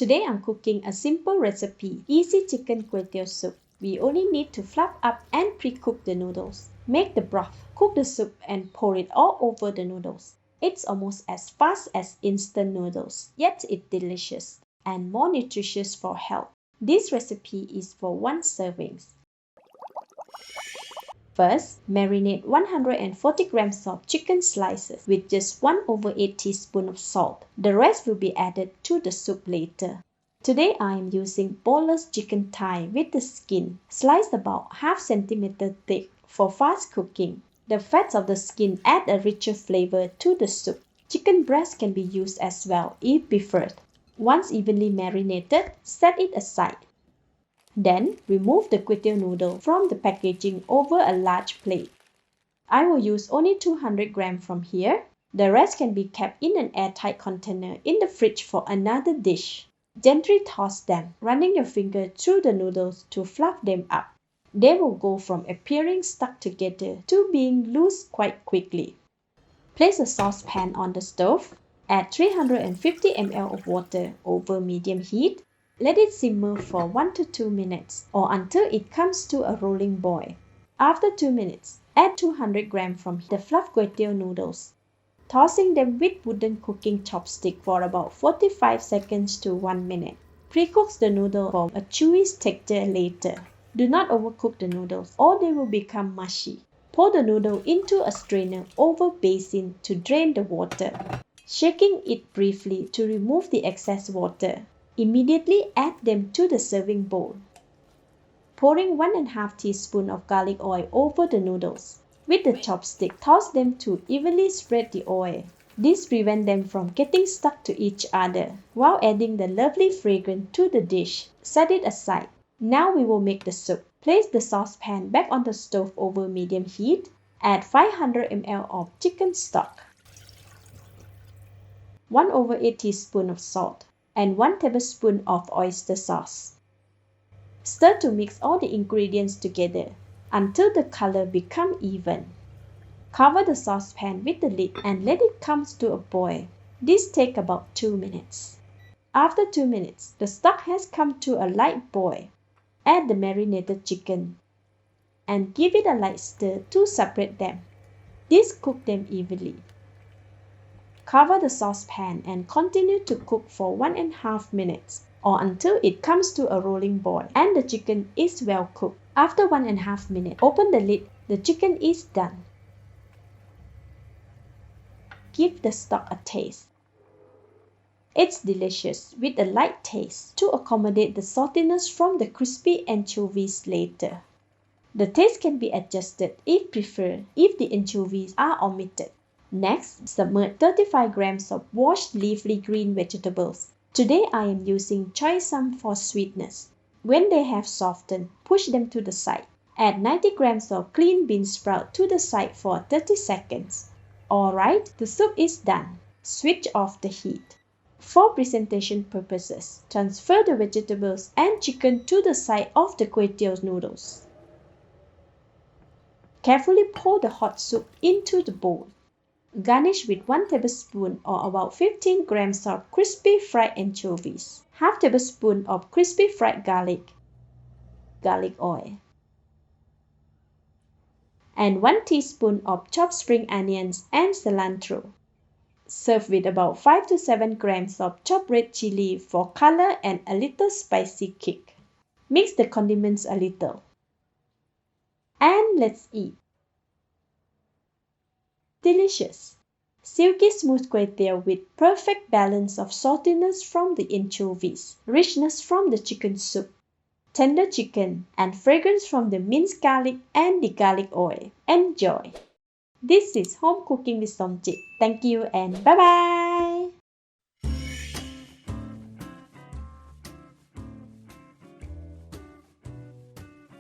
Today I'm cooking a simple recipe, easy chicken kway teow soup. We only need to fluff up and pre-cook the noodles. Make the broth, cook the soup and pour it all over the noodles. It's almost as fast as instant noodles, yet it's delicious and more nutritious for health. This recipe is for 1 serving. First, marinate 140 grams of chicken slices with just 1/8 teaspoon of salt. The rest will be added to the soup later. Today I am using boneless chicken thigh with the skin, sliced about ½ centimeter thick for fast cooking. The fats of the skin add a richer flavor to the soup. Chicken breast can be used as well if preferred. Once evenly marinated, set it aside. Then, remove the kway teow noodle from the packaging over a large plate. I will use only 200 grams from here. The rest can be kept in an airtight container in the fridge for another dish. Gently toss them, running your finger through the noodles to fluff them up. They will go from appearing stuck together to being loose quite quickly. Place a saucepan on the stove. Add 350 ml of water over medium heat. Let it simmer for 1 to 2 minutes or until it comes to a rolling boil. After 2 minutes, add 200 grams from the fluffed kway teow noodles, tossing them with wooden cooking chopstick for about 45 seconds to 1 minute. Pre-cook the noodle for a chewy texture later. Do not overcook the noodles or they will become mushy. Pour the noodle into a strainer over basin to drain the water, shaking it briefly to remove the excess water. Immediately add them to the serving bowl. Pouring 1½ teaspoon of garlic oil over the noodles. With the chopstick, toss them to evenly spread the oil. This prevents them from getting stuck to each other while adding the lovely fragrance to the dish. Set it aside. Now we will make the soup. Place the saucepan back on the stove over medium heat. Add 500 ml of chicken stock, 1/8 teaspoon of salt, and 1 tablespoon of oyster sauce. Stir to mix all the ingredients together until the color becomes even. Cover the saucepan with the lid and let it come to a boil. This takes about 2 minutes. After 2 minutes, the stock has come to a light boil. Add the marinated chicken and give it a light stir to separate them. This cooks them evenly. Cover the saucepan and continue to cook for 1½ minutes or until it comes to a rolling boil and the chicken is well cooked. After 1½ minutes, open the lid. The chicken is done. Give the stock a taste. It's delicious with a light taste to accommodate the saltiness from the crispy anchovies later. The taste can be adjusted if preferred if the anchovies are omitted. Next, submerge 35 grams of washed leafy green vegetables. Today I am using choy sum for sweetness. When they have softened, push them to the side. Add 90 grams of clean bean sprout to the side for 30 seconds. Alright, the soup is done. Switch off the heat. For presentation purposes, transfer the vegetables and chicken to the side of the kway teow noodles. Carefully pour the hot soup into the bowl. Garnish with 1 tablespoon or about 15 grams of crispy fried anchovies, ½ tablespoon of crispy fried garlic oil, and 1 teaspoon of chopped spring onions and cilantro. Serve with about 5 to 7 grams of chopped red chili for color and a little spicy kick. Mix the condiments a little. And let's eat. Delicious! Silky smooth kway teow with perfect balance of saltiness from the anchovies, richness from the chicken soup, tender chicken, and fragrance from the minced garlic and the garlic oil. Enjoy! This is Home Cooking with Somjit. Thank you and bye-bye!